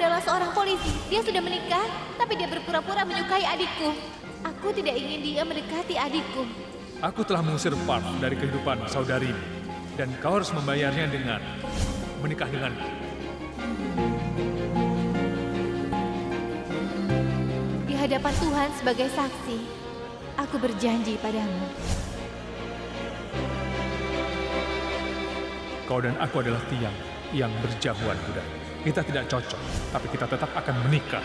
adalah seorang polisi. Dia sudah menikah, tapi dia berpura-pura menyukai adikku. Aku tidak ingin dia mendekati adikku. Aku telah mengusir Parv dari kehidupan saudarimu. Dan kau harus membayarnya dengan menikah denganku. Di hadapan Tuhan sebagai saksi, aku berjanji padamu. Kau dan aku adalah tiang yang berjamuan, Buddha. Kita tidak cocok, tapi kita tetap akan menikah.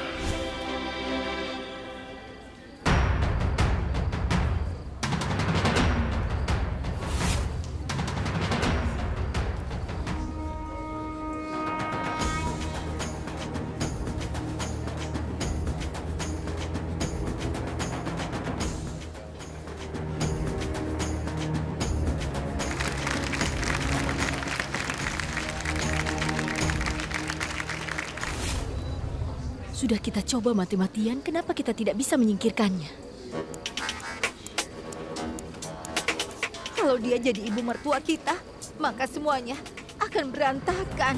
Sudah kita coba mati-matian, kenapa kita tidak bisa menyingkirkannya? Kalau dia jadi ibu mertua kita, maka semuanya akan berantakan.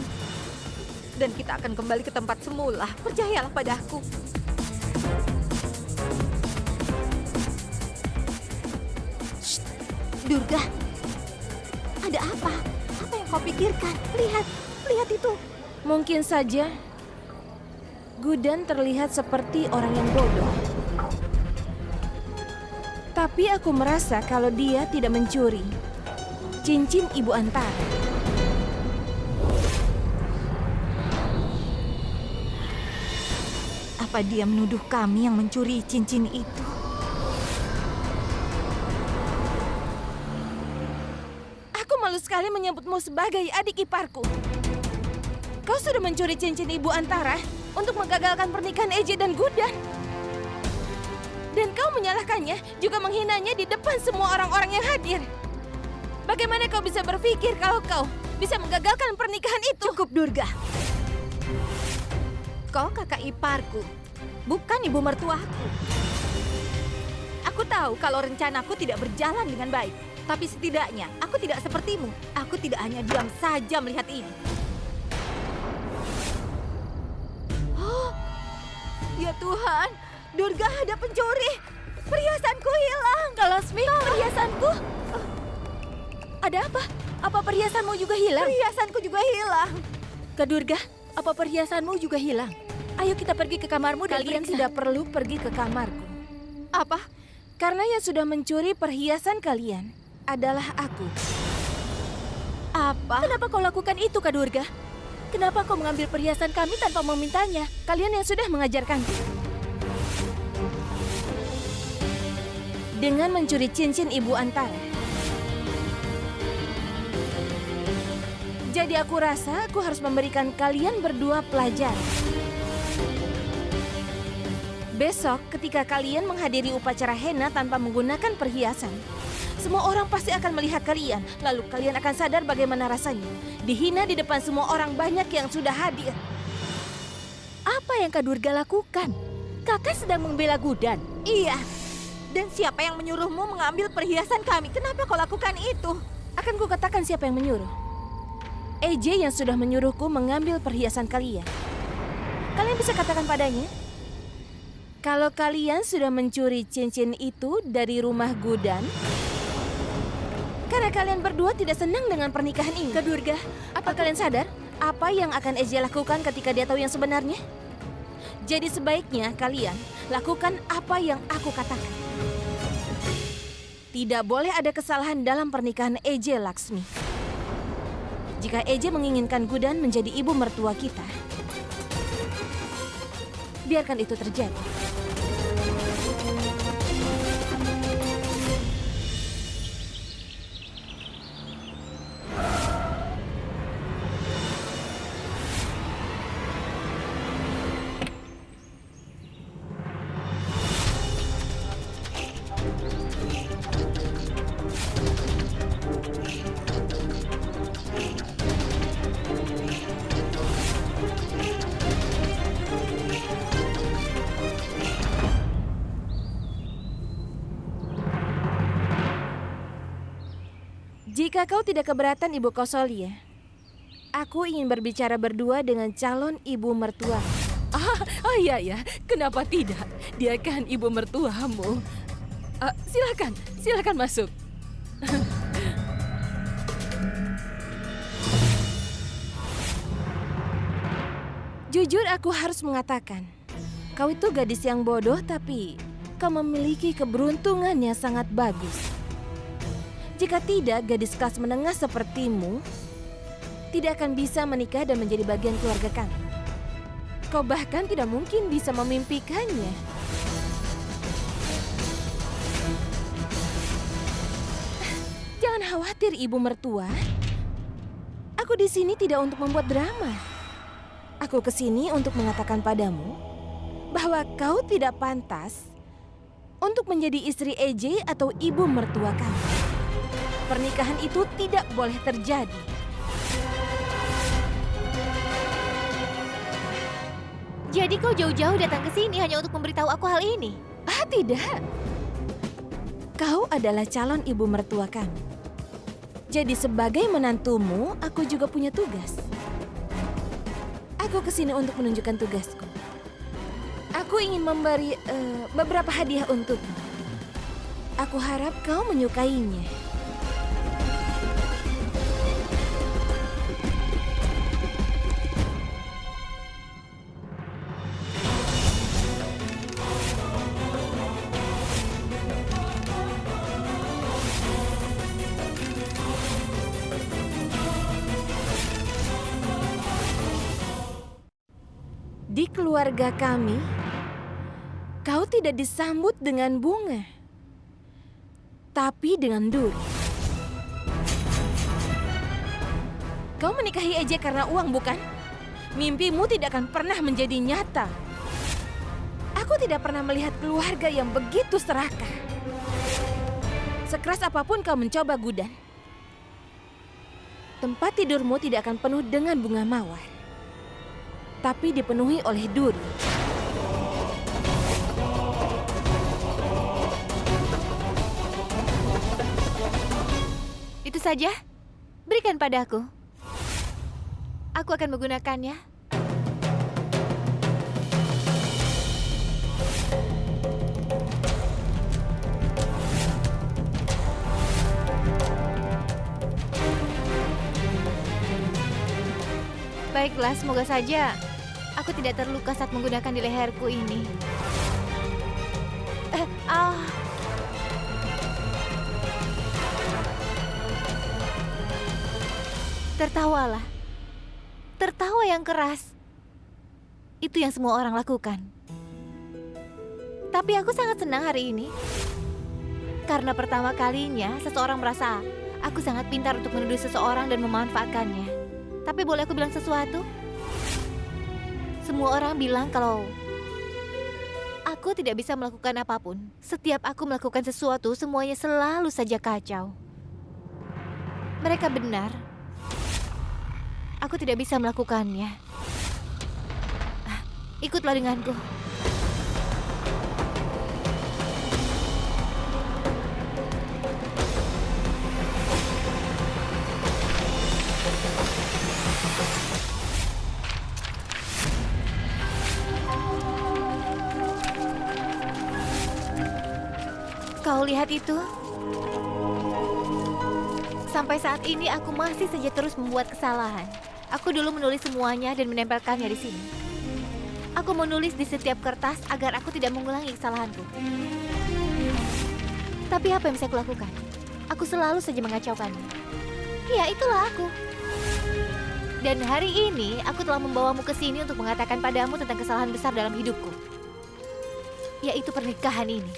Dan kita akan kembali ke tempat semula. Percayalah padaku. Shh, Durga, ada apa? Apa yang kau pikirkan? Lihat itu. Mungkin saja Gudan terlihat seperti orang yang bodoh. Tapi aku merasa kalau dia tidak mencuri cincin Ibu Antara. Apa dia menuduh kami yang mencuri cincin itu? Aku malu sekali menyebutmu sebagai adik iparku. Kau sudah mencuri cincin Ibu Antara untuk menggagalkan pernikahan Eje dan Gudan. Dan kau menyalahkannya, juga menghinanya di depan semua orang-orang yang hadir. Bagaimana kau bisa berpikir kalau kau bisa menggagalkan pernikahan itu? Cukup, Durga. Kau kakak iparku, bukan ibu mertuaku. Aku tahu kalau rencanaku tidak berjalan dengan baik. Tapi setidaknya, aku tidak sepertimu. Aku tidak hanya diam saja melihat ini. Ya Tuhan, Durga ada pencuri. Perhiasanku hilang. Kalasmi, perhiasanku? Ada apa? Apa perhiasanmu juga hilang? Perhiasanku juga hilang. Kak Durga, apa perhiasanmu juga hilang? Ayo kita pergi ke kamarmu dan kalian tidak perlu pergi ke kamarku. Apa? Karena yang sudah mencuri perhiasan kalian adalah aku. Apa? Kenapa kau lakukan itu, Kak Durga? Kenapa kau mengambil perhiasan kami tanpa memintanya? Kalian yang sudah mengajarkanku. Dengan mencuri cincin Ibu Antara. Jadi aku rasa aku harus memberikan kalian berdua pelajaran. Besok ketika kalian menghadiri upacara henna tanpa menggunakan perhiasan, semua orang pasti akan melihat kalian. Lalu kalian akan sadar bagaimana rasanya dihina di depan semua orang banyak yang sudah hadir. Apa yang Kak Durga lakukan? Kakak sedang membela Gudan. Iya. Dan siapa yang menyuruhmu mengambil perhiasan kami? Kenapa kau lakukan itu? Akan kukatakan siapa yang menyuruh. EJ yang sudah menyuruhku mengambil perhiasan kalian. Kalian bisa katakan padanya, kalau kalian sudah mencuri cincin itu dari rumah Gudan, karena kalian berdua tidak senang dengan pernikahan ini. Kak Durga, apa kalian sadar apa yang akan EJ lakukan ketika dia tahu yang sebenarnya? Jadi sebaiknya kalian lakukan apa yang aku katakan. Tidak boleh ada kesalahan dalam pernikahan EJ Laksmi. Jika EJ menginginkan Gudan menjadi ibu mertua kita, biarkan itu terjadi. Jika kau tidak keberatan, Ibu Kosolia, aku ingin berbicara berdua dengan calon ibu mertua. Oh iya ya, kenapa tidak? Dia kan ibu mertuamu. Silakan masuk. Jujur aku harus mengatakan, kau itu gadis yang bodoh tapi kau memiliki keberuntungan yang sangat bagus. Jika tidak, gadis kelas menengah sepertimu tidak akan bisa menikah dan menjadi bagian keluarga kami. Kau bahkan tidak mungkin bisa memimpikannya. Jangan khawatir, ibu mertua. Aku di sini tidak untuk membuat drama. Aku ke sini untuk mengatakan padamu bahwa kau tidak pantas untuk menjadi istri EJ atau ibu mertua kami. Pernikahan itu tidak boleh terjadi. Jadi kau jauh-jauh datang ke sini hanya untuk memberitahu aku hal ini? Tidak. Kau adalah calon ibu mertua kami. Jadi sebagai menantumu, aku juga punya tugas. Aku kesini untuk menunjukkan tugasku. Aku ingin memberi beberapa hadiah untukmu. Aku harap kau menyukainya. Di keluarga kami, kau tidak disambut dengan bunga, tapi dengan duri. Kau menikahi EJ karena uang, bukan? Mimpimu tidak akan pernah menjadi nyata. Aku tidak pernah melihat keluarga yang begitu serakah. Sekeras apapun kau mencoba, Gudan, tempat tidurmu tidak akan penuh dengan bunga mawar, tapi dipenuhi oleh duri. Itu saja? Berikan padaku. Aku akan menggunakannya. Baiklah, semoga saja aku tidak terluka saat menggunakan di leherku ini. Tertawalah. Tertawa yang keras. Itu yang semua orang lakukan. Tapi aku sangat senang hari ini. Karena pertama kalinya seseorang merasa aku sangat pintar untuk menuduh seseorang dan memanfaatkannya. Tapi boleh aku bilang sesuatu? Semua orang bilang kalau aku tidak bisa melakukan apapun. Setiap aku melakukan sesuatu, semuanya selalu saja kacau. Mereka benar. Aku tidak bisa melakukannya. Ikutlah denganku. Kau lihat itu? Sampai saat ini aku masih saja terus membuat kesalahan. Aku dulu menulis semuanya dan menempelkannya di sini. Aku menulis di setiap kertas agar aku tidak mengulangi kesalahanku. Tapi apa yang bisa aku lakukan? Aku selalu saja mengacaukannya. Ya, itulah aku. Dan hari ini aku telah membawamu ke sini untuk mengatakan padamu tentang kesalahan besar dalam hidupku. Yaitu pernikahan ini.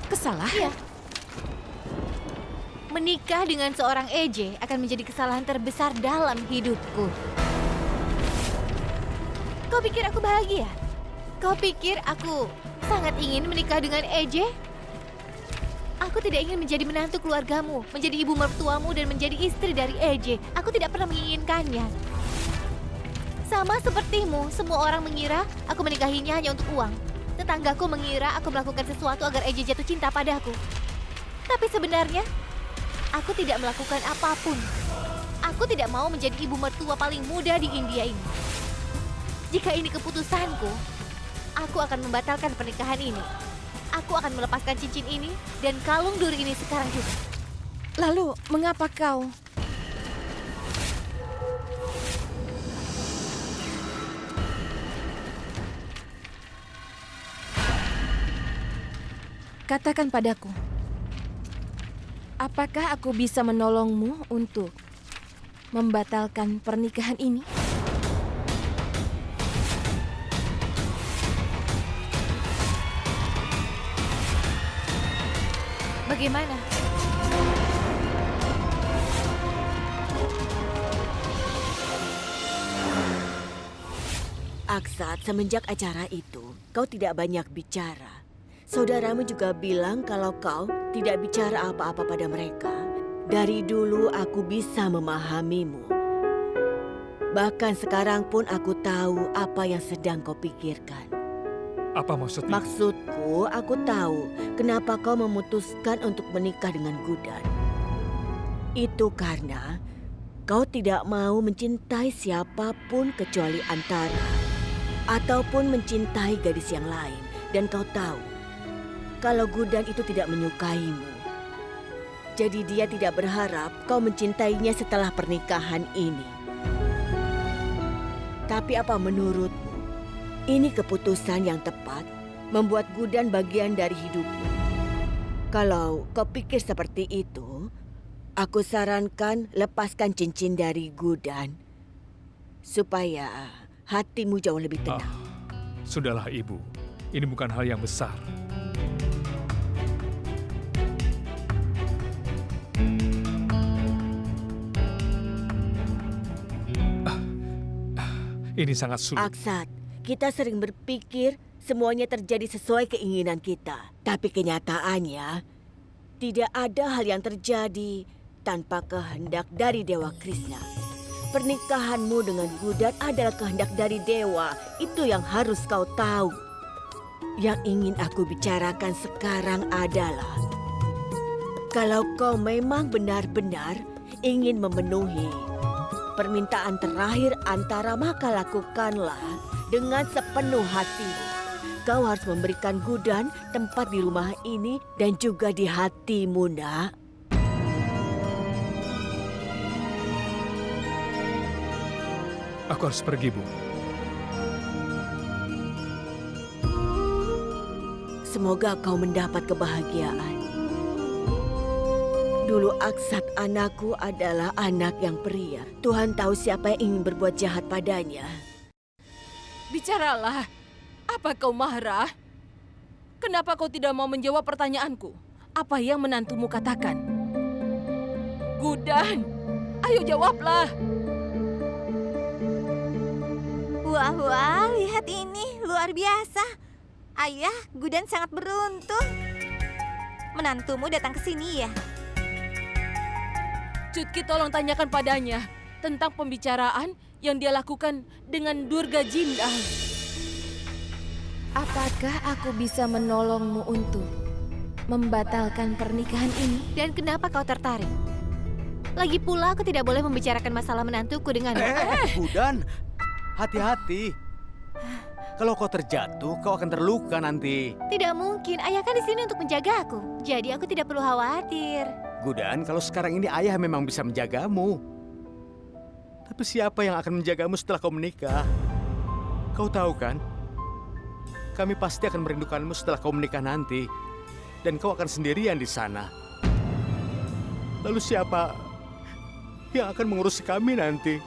Kesalahan? Iya. Menikah dengan seorang EJ akan menjadi kesalahan terbesar dalam hidupku. Kau pikir aku bahagia? Kau pikir aku sangat ingin menikah dengan EJ? Aku tidak ingin menjadi menantu keluargamu, menjadi ibu mertuamu dan menjadi istri dari EJ. Aku tidak pernah menginginkannya. Sama sepertimu, semua orang mengira aku menikahinya hanya untuk uang. Tetanggaku mengira aku melakukan sesuatu agar EJ jatuh cinta padaku. Tapi sebenarnya, aku tidak melakukan apapun. Aku tidak mau menjadi ibu mertua paling muda di India ini. Jika ini keputusanku, aku akan membatalkan pernikahan ini. Aku akan melepaskan cincin ini dan kalung duri ini sekarang juga. Lalu, mengapa kau? Katakan padaku, apakah aku bisa menolongmu untuk membatalkan pernikahan ini? Bagaimana? Aksat, semenjak acara itu, kau tidak banyak bicara. Saudaramu juga bilang kalau kau tidak bicara apa-apa pada mereka. Dari dulu aku bisa memahamimu. Bahkan sekarang pun aku tahu apa yang sedang kau pikirkan. Apa maksudnya? Maksudku, aku tahu kenapa kau memutuskan untuk menikah dengan Gudan. Itu karena kau tidak mau mencintai siapapun kecuali Antara, ataupun mencintai gadis yang lain. Dan kau tahu kalau Gudan itu tidak menyukaimu. Jadi dia tidak berharap kau mencintainya setelah pernikahan ini. Tapi apa menurutmu? Ini keputusan yang tepat membuat Gudan bagian dari hidupmu. Kalau kau pikir seperti itu, aku sarankan lepaskan cincin dari Gudan supaya hatimu jauh lebih tenang. Sudahlah Ibu, ini bukan hal yang besar. Ini sangat sulit. Aksat, kita sering berpikir semuanya terjadi sesuai keinginan kita. Tapi kenyataannya, tidak ada hal yang terjadi tanpa kehendak dari Dewa Krishna. Pernikahanmu dengan Gudan adalah kehendak dari Dewa. Itu yang harus kau tahu. Yang ingin aku bicarakan sekarang adalah, kalau kau memang benar-benar ingin memenuhi permintaan terakhir Antara, maka lakukanlah dengan sepenuh hatimu. Kau harus memberikan Gudan tempat di rumah ini dan juga di hatimu, nak. Aku harus pergi, Bu. Semoga kau mendapat kebahagiaan. Dulu Aksat anakku adalah anak yang pria. Tuhan tahu siapa yang ingin berbuat jahat padanya. Bicaralah. Apa kau marah? Kenapa kau tidak mau menjawab pertanyaanku? Apa yang menantumu katakan? Gudan, ayo jawablah. Wah, lihat ini. Luar biasa. Ayah, Gudan sangat beruntung. Menantumu datang ke sini ya? Cutki, tolong tanyakan padanya tentang pembicaraan yang dia lakukan dengan Durga Jindal. Apakah aku bisa menolongmu untuk membatalkan pernikahan ini? Dan kenapa kau tertarik? Lagi pula aku tidak boleh membicarakan masalah menantuku denganmu. Gudan, hati-hati. Kalau kau terjatuh, kau akan terluka nanti. Tidak mungkin, ayah kan di sini untuk menjaga aku. Jadi aku tidak perlu khawatir. Gudan, kalau sekarang ini ayah memang bisa menjagamu. Tapi siapa yang akan menjagamu setelah kau menikah? Kau tahu kan? Kami pasti akan merindukanmu setelah kau menikah nanti. Dan kau akan sendirian di sana. Lalu siapa yang akan mengurusi kami nanti?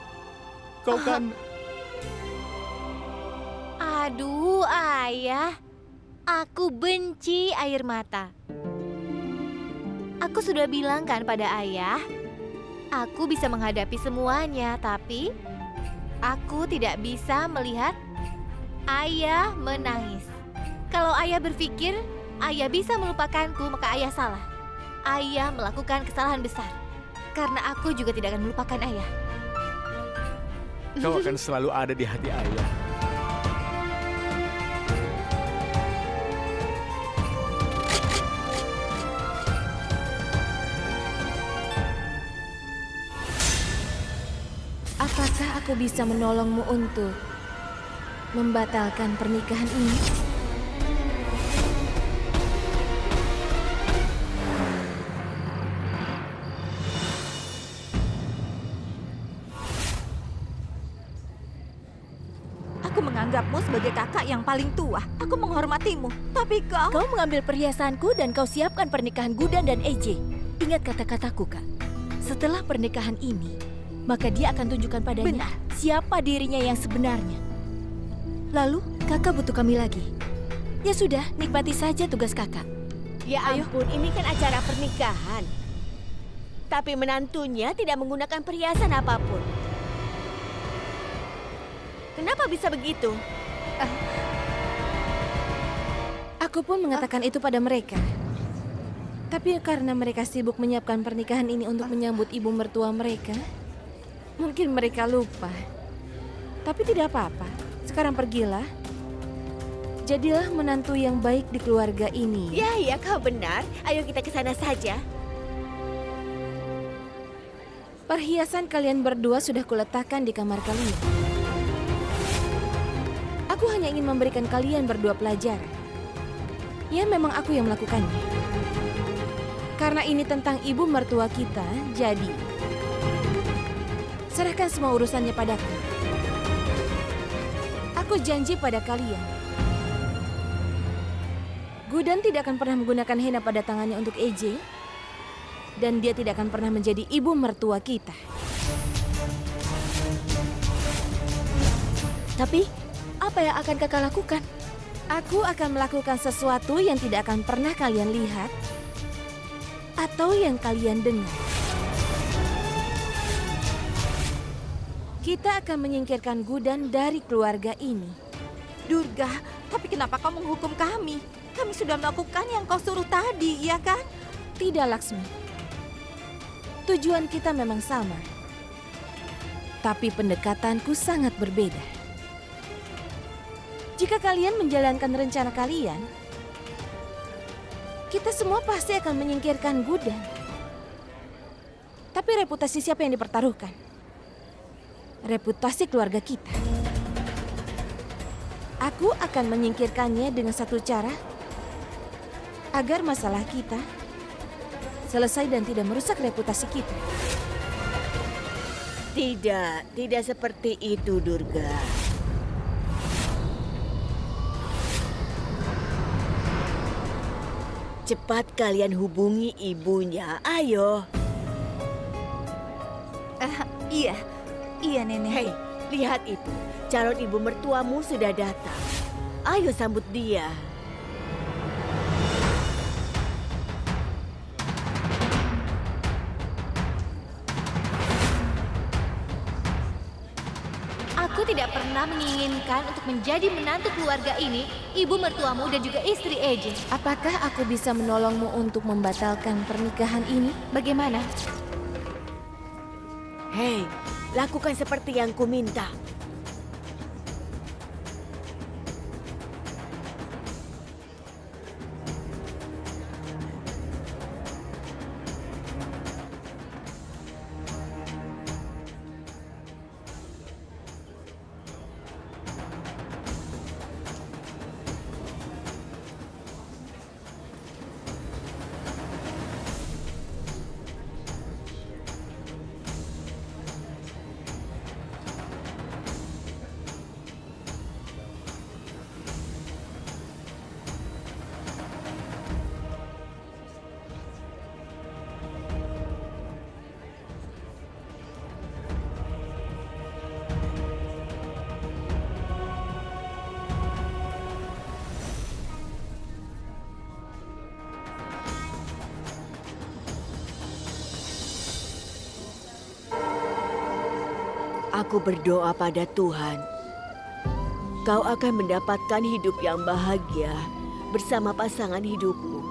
Kau kan... Aduh, ayah. Aku benci air mata. Aku sudah bilang kan pada ayah, aku bisa menghadapi semuanya, tapi aku tidak bisa melihat ayah menangis. Kalau ayah berpikir ayah bisa melupakanku, maka ayah salah. Ayah melakukan kesalahan besar. Karena aku juga tidak akan melupakan ayah. Kau akan selalu ada di hati ayah. Apakah aku bisa menolongmu untuk membatalkan pernikahan ini? Aku menganggapmu sebagai kakak yang paling tua. Aku menghormatimu. Tapi kau... Kau mengambil perhiasanku dan kau siapkan pernikahan Gudan dan EJ. Ingat kata-kataku, Kak. Setelah pernikahan ini, maka dia akan tunjukkan padanya Benar. siapa dirinya yang sebenarnya. Lalu, kakak butuh kami lagi. Ya sudah, nikmati saja tugas kakak. Ya ampun, ini kan acara pernikahan. Tapi menantunya tidak menggunakan perhiasan apapun. Kenapa bisa begitu? Aku pun mengatakan itu pada mereka. Tapi karena mereka sibuk menyiapkan pernikahan ini untuk menyambut ibu mertua mereka, mungkin mereka lupa. Tapi tidak apa-apa. Sekarang pergilah. Jadilah menantu yang baik di keluarga ini. Ya, kau benar. Ayo kita ke sana saja. Perhiasan kalian berdua sudah kuletakkan di kamar kalian. Aku hanya ingin memberikan kalian berdua pelajaran. Ya, memang aku yang melakukannya. Karena ini tentang ibu mertua kita, jadi serahkan semua urusannya padaku. Aku janji pada kalian. Gudan tidak akan pernah menggunakan henna pada tangannya untuk EJ. Dan dia tidak akan pernah menjadi ibu mertua kita. Tapi, apa yang akan kakak lakukan? Aku akan melakukan sesuatu yang tidak akan pernah kalian lihat atau yang kalian dengar. Kita akan menyingkirkan Gudan dari keluarga ini. Durga, tapi kenapa kau menghukum kami? Kami sudah melakukan yang kau suruh tadi, ya kan? Tidak, Laksmi. Tujuan kita memang sama. Tapi pendekatanku sangat berbeda. Jika kalian menjalankan rencana kalian, kita semua pasti akan menyingkirkan Gudan. Tapi reputasi siapa yang dipertaruhkan? Reputasi keluarga kita. Aku akan menyingkirkannya dengan satu cara agar masalah kita selesai dan tidak merusak reputasi kita. Tidak seperti itu, Durga. Cepat kalian hubungi ibunya, ayo. Iya nenek. Hei, lihat itu. Calon ibu mertuamu sudah datang. Ayo sambut dia. Aku tidak pernah menginginkan untuk menjadi menantu keluarga ini, ibu mertuamu dan juga istri EJ. Apakah aku bisa menolongmu untuk membatalkan pernikahan ini? Bagaimana? Hei, lakukan seperti yang kuminta. Aku berdoa pada Tuhan, kau akan mendapatkan hidup yang bahagia bersama pasangan hidupmu.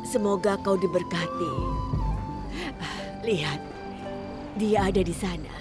Semoga kau diberkati. Lihat, dia ada di sana.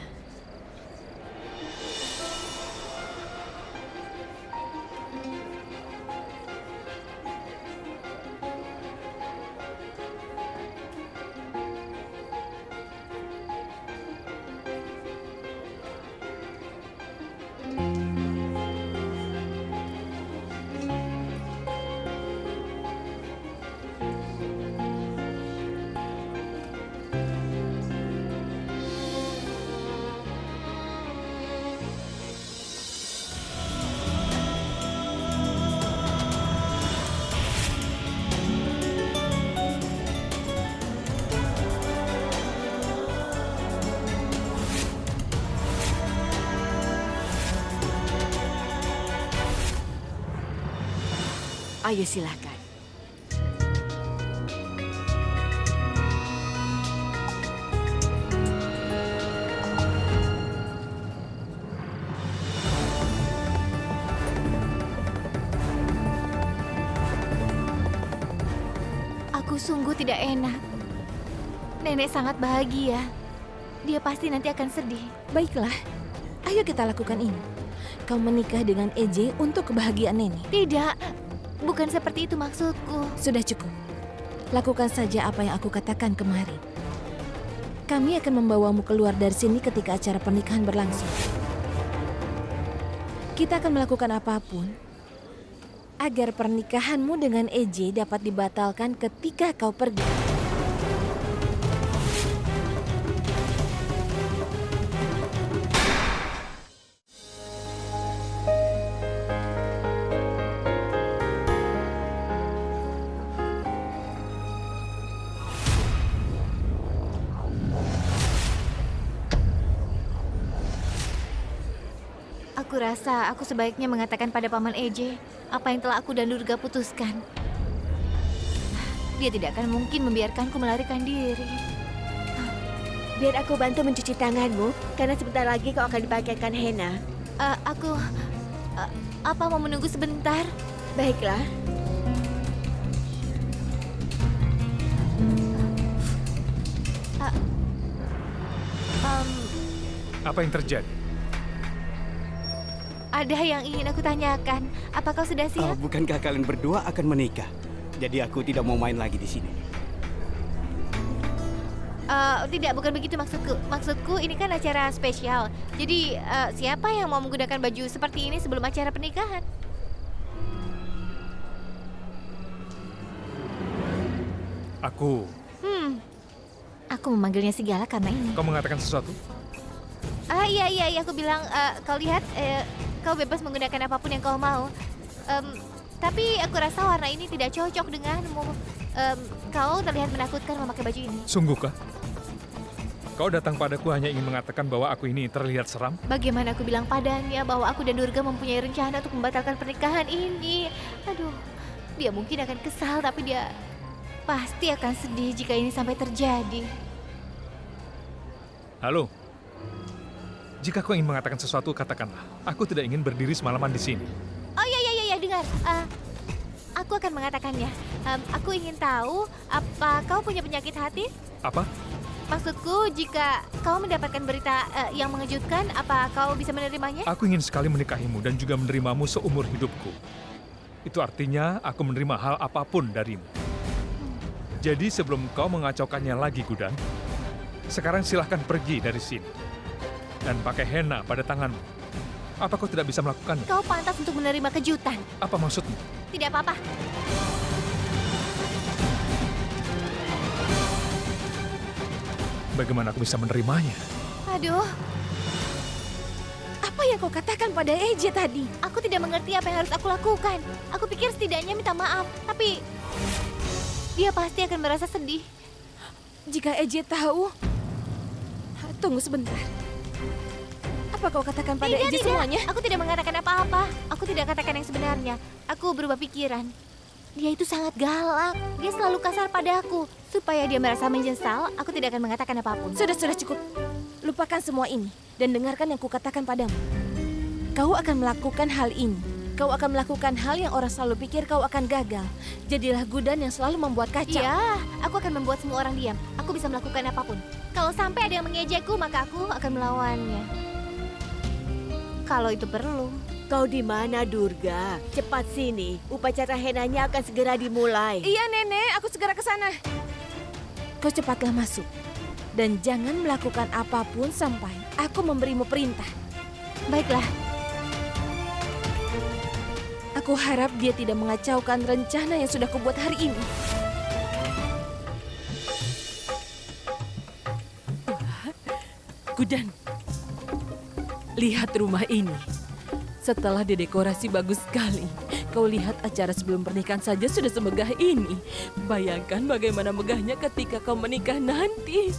Ayo silakan. Aku sungguh tidak enak. Nenek sangat bahagia. Dia pasti nanti akan sedih. Baiklah, ayo kita lakukan ini. Kau menikah dengan EJ untuk kebahagiaan nenek. Tidak, bukan seperti itu maksudku. Sudah cukup. Lakukan saja apa yang aku katakan kemarin. Kami akan membawamu keluar dari sini ketika acara pernikahan berlangsung. Kita akan melakukan apapun agar pernikahanmu dengan EJ dapat dibatalkan ketika kau pergi. Aku rasa aku sebaiknya mengatakan pada Paman EJ apa yang telah aku dan Durga putuskan. Dia tidak akan mungkin membiarkanku melarikan diri. Biar aku bantu mencuci tanganmu, karena sebentar lagi kau akan dipakaikan henna. Apa mau menunggu sebentar? Baiklah. Apa yang terjadi? Ada yang ingin aku tanyakan. Apa kau sudah siap? Bukankah kalian berdua akan menikah? Jadi aku tidak mau main lagi di sini. Tidak, bukan begitu maksudku. Maksudku ini kan acara spesial. Jadi siapa yang mau menggunakan baju seperti ini sebelum acara pernikahan? Aku. Aku memanggilnya Sigala karena ini. Kau mengatakan sesuatu? Iya, aku bilang, kau lihat, kau bebas menggunakan apapun yang kau mau. Tapi aku rasa warna ini tidak cocok denganmu. Kau terlihat menakutkan memakai baju ini. Sungguhkah? Kau datang padaku hanya ingin mengatakan bahwa aku ini terlihat seram? Bagaimana aku bilang padanya bahwa aku dan Durga mempunyai rencana untuk membatalkan pernikahan ini. Aduh, dia mungkin akan kesal, tapi dia pasti akan sedih jika ini sampai terjadi. Halo? Jika kau ingin mengatakan sesuatu, katakanlah. Aku tidak ingin berdiri semalaman di sini. Oh iya, dengar. Aku akan mengatakannya. Aku ingin tahu, apa kau punya penyakit hati? Apa? Maksudku, jika kau mendapatkan berita yang mengejutkan, apa kau bisa menerimanya? Aku ingin sekali menikahimu dan juga menerimamu seumur hidupku. Itu artinya aku menerima hal apapun darimu. Jadi sebelum kau mengacaukannya lagi, Gudan, sekarang silahkan pergi dari sini. Dan pakai henna pada tanganmu. Apa kau tidak bisa melakukannya? Kau pantas untuk menerima kejutan. Apa maksudmu? Tidak apa-apa. Bagaimana aku bisa menerimanya? Aduh, Apa yang kau katakan pada EJ tadi? aku tidak mengerti apa yang harus aku lakukan. Aku pikir setidaknya minta maaf, tapi dia pasti akan merasa sedih. Jika EJ tahu... Tunggu sebentar. Apa kau katakan pada EJ semuanya? Aku tidak mengatakan apa-apa. Aku tidak katakan yang sebenarnya. Aku berubah pikiran. Dia itu sangat galak. Dia selalu kasar padaku. Supaya dia merasa menyesal, aku tidak akan mengatakan apapun. Sudah cukup. Lupakan semua ini dan dengarkan yang kukatakan padamu. Kau akan melakukan hal ini. Kau akan melakukan hal yang orang selalu pikir kau akan gagal. Jadilah Gudan yang selalu membuat kacau. Ya, aku akan membuat semua orang diam. Aku bisa melakukan apapun. Kalau sampai ada yang mengejekku, maka aku akan melawannya. Kalau itu perlu. Kau di mana, Durga? Cepat sini. Upacara henanya akan segera dimulai. Iya, Nenek. Aku segera ke sana. Kau cepatlah masuk. Dan jangan melakukan apapun sampai aku memberimu perintah. Baiklah. Aku harap dia tidak mengacaukan rencana yang sudah kubuat hari ini. Gudan, lihat rumah ini. Setelah didekorasi bagus sekali. Kau lihat acara sebelum pernikahan saja sudah semegah ini. Bayangkan bagaimana megahnya ketika kau menikah nanti.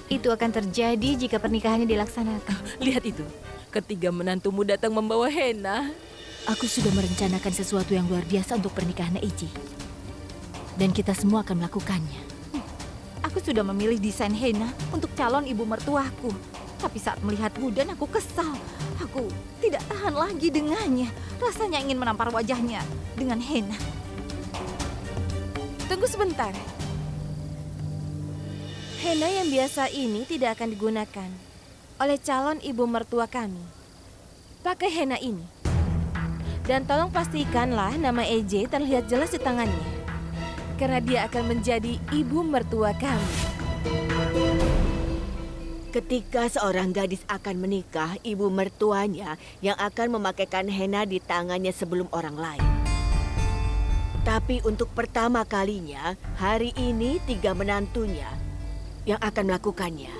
Itu akan terjadi jika pernikahannya dilaksanakan. Lihat itu, ketiga menantumu datang membawa henna. Aku sudah merencanakan sesuatu yang luar biasa untuk pernikahan Eiji. Dan kita semua akan melakukannya. Aku sudah memilih desain henna untuk calon ibu mertuaku. Tapi saat melihat Gudan aku kesal. Aku tidak tahan lagi dengannya. Rasanya ingin menampar wajahnya dengan henna. Tunggu sebentar. Henna yang biasa ini tidak akan digunakan oleh calon ibu mertua kami. Pakai henna ini. Dan tolong pastikanlah nama EJ terlihat jelas di tangannya. Karena dia akan menjadi ibu mertua kami. Ketika seorang gadis akan menikah, ibu mertuanya yang akan memakaikan henna di tangannya sebelum orang lain. Tapi untuk pertama kalinya, hari ini 3 menantunya yang akan melakukannya.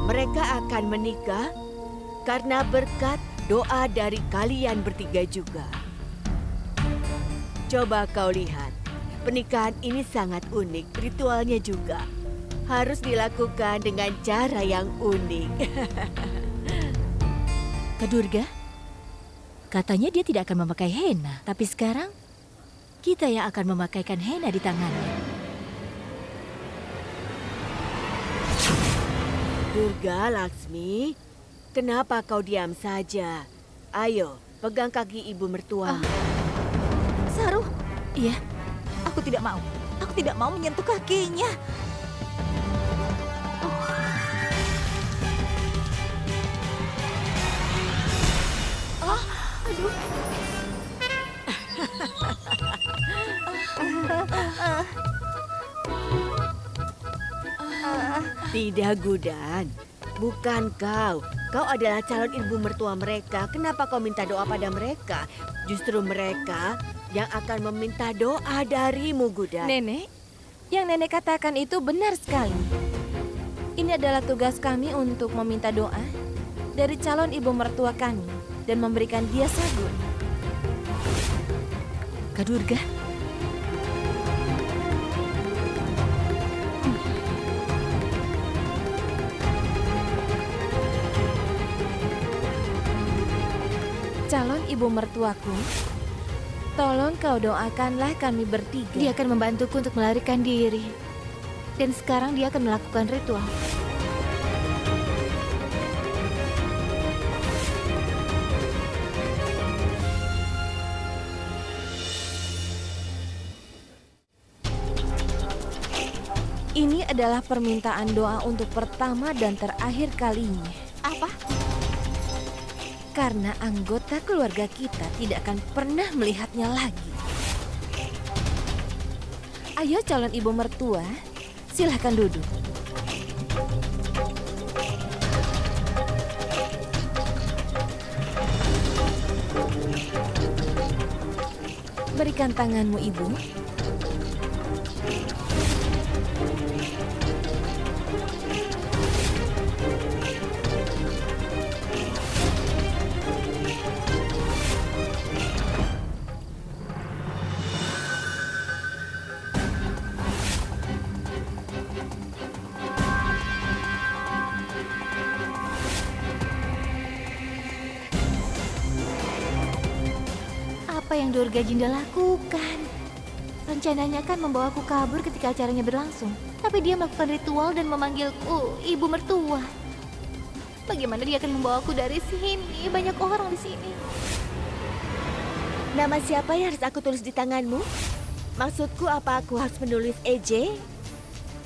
Mereka akan menikah karena berkat doa dari kalian bertiga juga. Coba kau lihat, pernikahan ini sangat unik. Ritualnya juga harus dilakukan dengan cara yang unik. Kak Durga, katanya dia tidak akan memakai henna. Tapi sekarang, kita yang akan memakaikan henna di tangannya. Durga, Laksmi, kenapa kau diam saja? Ayo, pegang kaki ibu mertua. Saru, iya, aku tidak mau. Aku tidak mau menyentuh kakinya. Aduh. Tidak, Gudan. Bukan kau. Kau adalah calon ibu mertua mereka. Kenapa kau minta doa pada mereka? Justru mereka yang akan meminta doa darimu, Gudan. Nenek, yang nenek katakan itu benar sekali. Ini adalah tugas kami untuk meminta doa dari calon ibu mertua kami dan memberikan dia sabun. Kak Durga, Calon ibu mertuaku, tolong kau doakanlah kami bertiga. Dia akan membantuku untuk melarikan diri. Dan sekarang dia akan melakukan ritual. Ini adalah permintaan doa untuk pertama dan terakhir kalinya. Apa? Karena anggota keluarga kita tidak akan pernah melihatnya lagi. Ayo calon ibu mertua, silahkan duduk. Berikan tanganmu, Ibu. Apa yang Durga Jinda lakukan? Rencananya kan membawaku kabur ketika acaranya berlangsung. Tapi dia melakukan ritual dan memanggilku ibu mertua. Bagaimana dia akan membawaku dari sini? Banyak orang di sini. Nama siapa yang harus aku tulis di tanganmu? Maksudku, apa aku harus menulis EJ?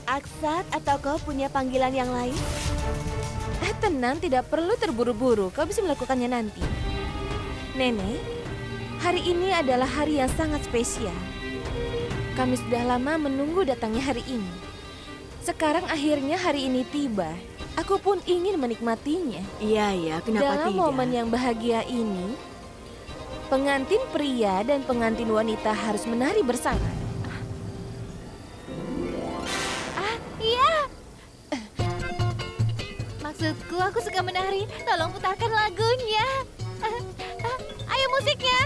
Aksat, atau kau punya panggilan yang lain? Tenang, tidak perlu terburu-buru. Kau bisa melakukannya nanti. Nenek, hari ini adalah hari yang sangat spesial. Kami sudah lama menunggu datangnya hari ini. Sekarang akhirnya hari ini tiba. Aku pun ingin menikmatinya. Iya, kenapa Dalam tidak? momen yang bahagia ini, pengantin pria dan pengantin wanita harus menari bersama. Iya. Maksudku, aku suka menari. Tolong putarkan lagunya. Ayo musiknya.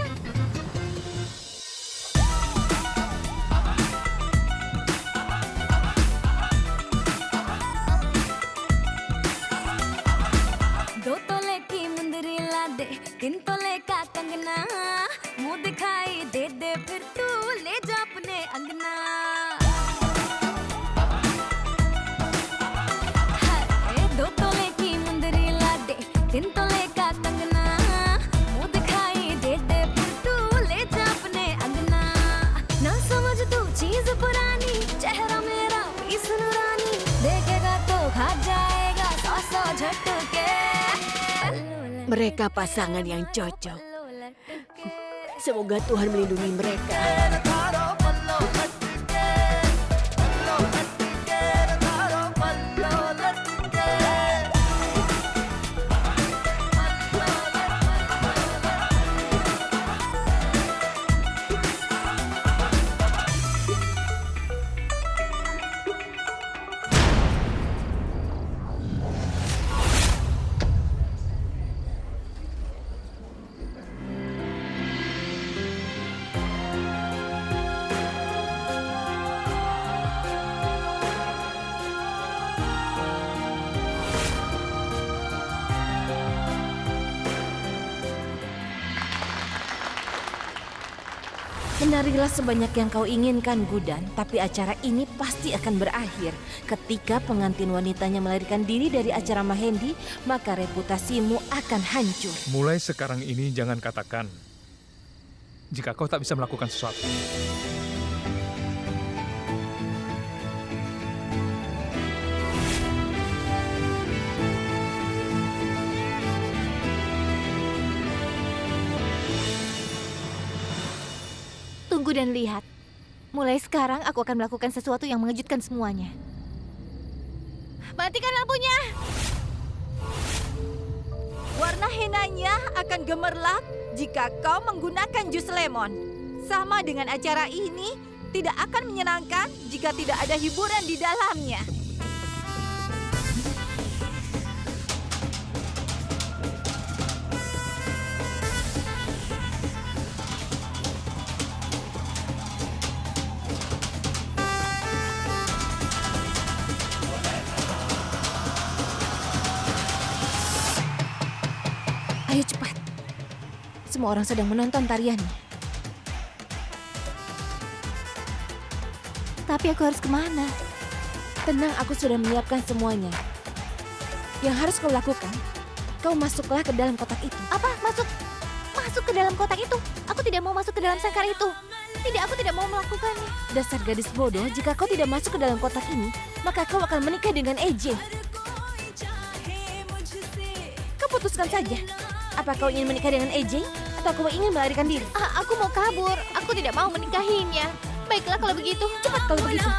3 तोले का कंगना मुंह दिखाई दे दे फिर तू ले जा अपने अंगना हाय 2 तोले की मुंदरी ला दे 3 तोले का कंगना मुंह दिखाई दे दे फिर तू ले जा अपने अंगना ना समझ तू चीज पुरानी चेहरा मेरा पीस नूरानी देखेगा तो खा जाएगा 100 झटके Mereka pasangan yang cocok. Semoga Tuhan melindungi mereka. Menarilah sebanyak yang kau inginkan, Gudan, tapi acara ini pasti akan berakhir. Ketika pengantin wanitanya melarikan diri dari acara Mahendi, maka reputasimu akan hancur. Mulai sekarang ini jangan katakan jika kau tak bisa melakukan sesuatu. Tunggu dan lihat. Mulai sekarang aku akan melakukan sesuatu yang mengejutkan semuanya. Matikan lampunya! Warna henanya akan gemerlap jika kau menggunakan jus lemon. Sama dengan acara ini, tidak akan menyenangkan jika tidak ada hiburan di dalamnya. Ayo cepat. Semua orang sedang menonton tarian. Tapi aku harus kemana? Tenang, aku sudah menyiapkan semuanya. Yang harus kau lakukan, kau masuklah ke dalam kotak itu. Apa? Masuk ke dalam kotak itu? Aku tidak mau masuk ke dalam sangkar itu. Tidak, aku tidak mau melakukannya. Dasar gadis bodoh, jika kau tidak masuk ke dalam kotak ini, maka kau akan menikah dengan EJ. Kau putuskan saja. Apa kau ingin menikah dengan EJ atau kau ingin melarikan diri? Aku mau kabur. Aku tidak mau menikahinya. Baiklah kalau begitu. Cepat kalau begitu.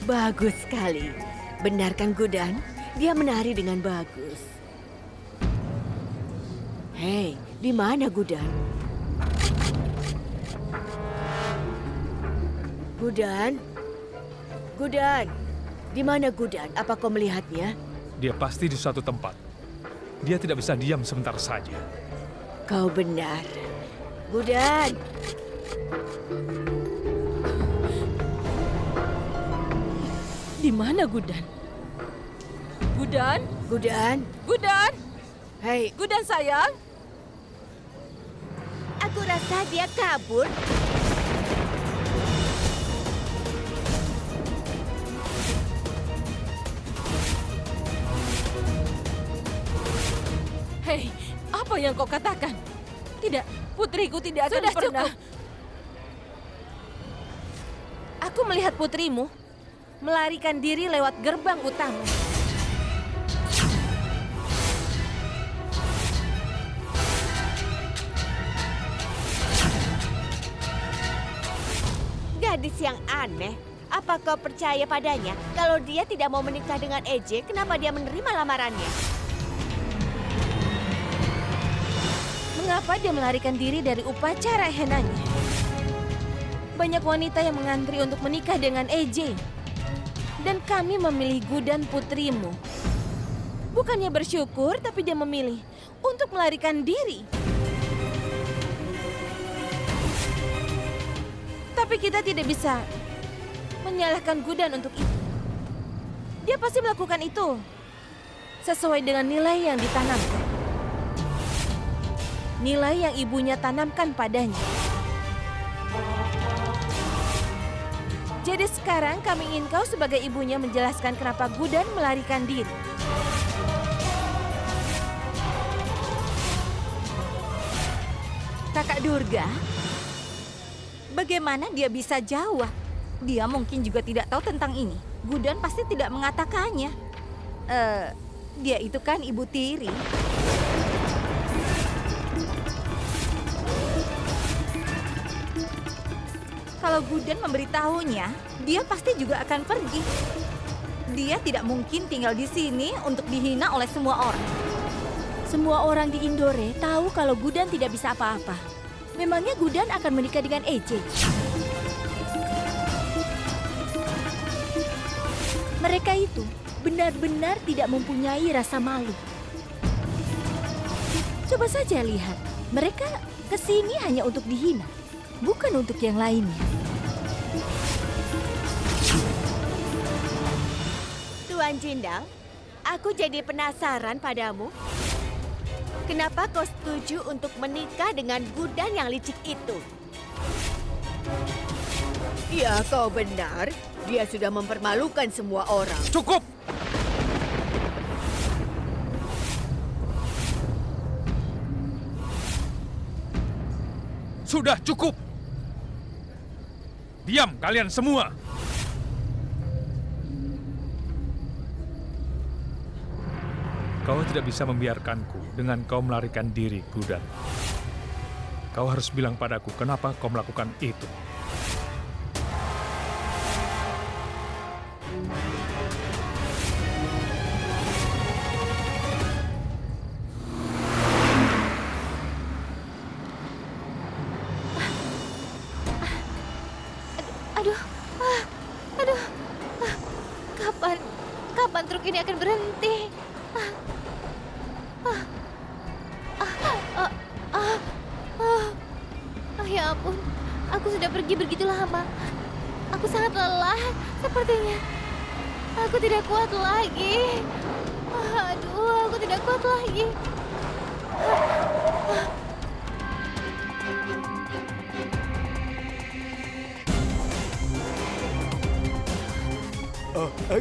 Bagus sekali. Benar kan, Gudan? Dia menari dengan bagus. Hei, di mana Gudan? Gudan? Gudan? Di mana Gudan? Apa kau melihatnya? Dia pasti di suatu tempat. Dia tidak bisa diam sebentar saja. Kau benar. Gudan! mana Gudan? Gudan? Gudan, Gudan? hei, Gudan sayang? aku rasa dia kabur. Hei, apa yang kau katakan? Tidak, putriku tidak akan Sudah pernah. cukup. Aku melihat putrimu melarikan diri lewat gerbang utama. Gadis yang aneh. Apa kau percaya padanya? Kalau dia tidak mau menikah dengan EJ, kenapa dia menerima lamarannya? Mengapa dia melarikan diri dari upacara henanya? Banyak wanita yang mengantri untuk menikah dengan EJ. Dan kami memilih Gudan putrimu. Bukannya bersyukur, tapi dia memilih untuk melarikan diri. Tapi kita tidak bisa menyalahkan Gudan untuk itu. Dia pasti melakukan itu sesuai dengan nilai yang ditanamkan. Nilai yang ibunya tanamkan padanya. Jadi sekarang kami ingin kau sebagai ibunya menjelaskan kenapa Gudan melarikan diri. Kakak Durga, bagaimana dia bisa jawab? Dia mungkin juga tidak tahu tentang ini. Gudan pasti tidak mengatakannya. Dia itu kan ibu tiri. Kalau Gudan memberitahunya, dia pasti juga akan pergi. Dia tidak mungkin tinggal di sini untuk dihina oleh semua orang. Semua orang di Indore tahu kalau Gudan tidak bisa apa-apa. Memangnya Gudan akan menikah dengan EJ? Mereka itu benar-benar tidak mempunyai rasa malu. Coba saja lihat, mereka kesini hanya untuk dihina, bukan untuk yang lainnya. Tuan Jindal, aku jadi penasaran padamu. Kenapa kau setuju untuk menikah dengan Gudan yang licik itu? Ya, kau benar. Dia sudah mempermalukan semua orang. Cukup! Sudah cukup! Diam kalian semua! Kau tidak bisa membiarkanku dengan kau melarikan diri, Gudan. Kau harus bilang padaku kenapa kau melakukan itu. Kapan truk ini akan berhenti? Ya ampun, aku sudah pergi begitu lama. Aku sangat lelah, sepertinya. Aku tidak kuat lagi. Aduh, aku tidak kuat lagi.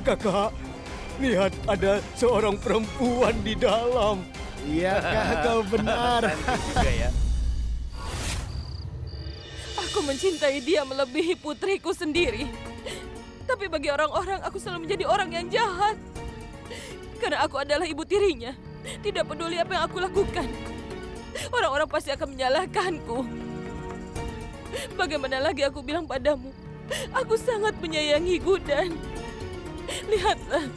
Kakak, lihat ada seorang perempuan di dalam. Iya, kau benar. juga ya. Aku mencintai dia melebihi putriku sendiri. Tapi bagi orang-orang, aku selalu menjadi orang yang jahat. Karena aku adalah ibu tirinya. Tidak peduli apa yang aku lakukan. Orang-orang pasti akan menyalahkanku. Bagaimana lagi aku bilang padamu? Aku sangat menyayangi Gudan. Lihatlah,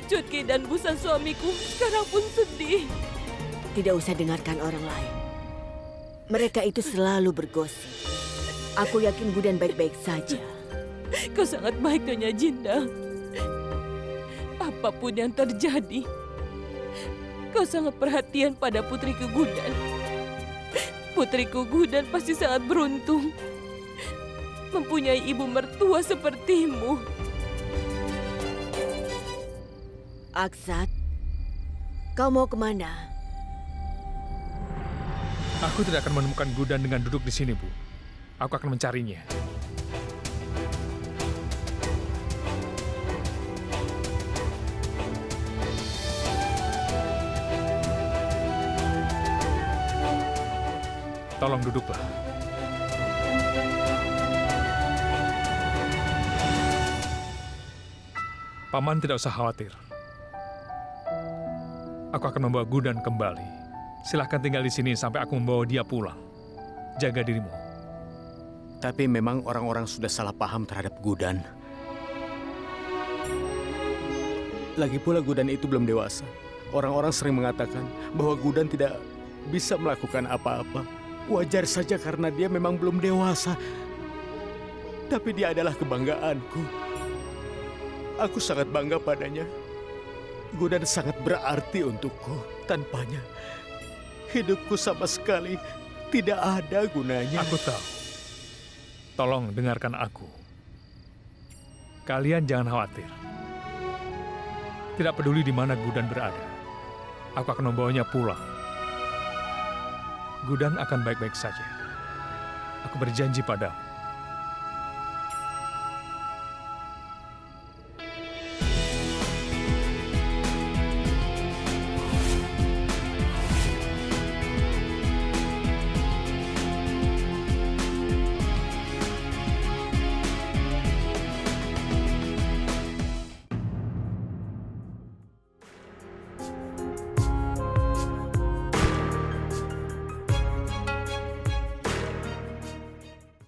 Cutki dan Busan suamiku sekarang pun sedih. Tidak usah dengarkan orang lain. Mereka itu selalu bergosip. Aku yakin Gudan baik-baik saja. Kau sangat baik, Nyonya Jinda. Apapun yang terjadi, kau sangat perhatian pada putriku Gudan. Putriku Gudan pasti sangat beruntung mempunyai ibu mertua sepertimu. Aksat, kau mau kemana? Aku tidak akan menemukan Gudan dengan duduk di sini, Bu. Aku akan mencarinya. Tolong duduklah. Paman tidak usah khawatir. Aku akan membawa Gudan kembali. Silahkan tinggal di sini sampai aku membawa dia pulang. Jaga dirimu. Tapi memang orang-orang sudah salah paham terhadap Gudan. Lagi pula Gudan itu belum dewasa. Orang-orang sering mengatakan bahwa Gudan tidak bisa melakukan apa-apa. Wajar saja karena dia memang belum dewasa. Tapi dia adalah kebanggaanku. Aku sangat bangga padanya. Gudan sangat berarti untukku. Tanpanya, hidupku sama sekali tidak ada gunanya. Aku tahu. Tolong dengarkan aku. Kalian jangan khawatir. Tidak peduli di mana Gudan berada. Aku akan membawanya pulang. Gudan akan baik-baik saja. Aku berjanji padamu.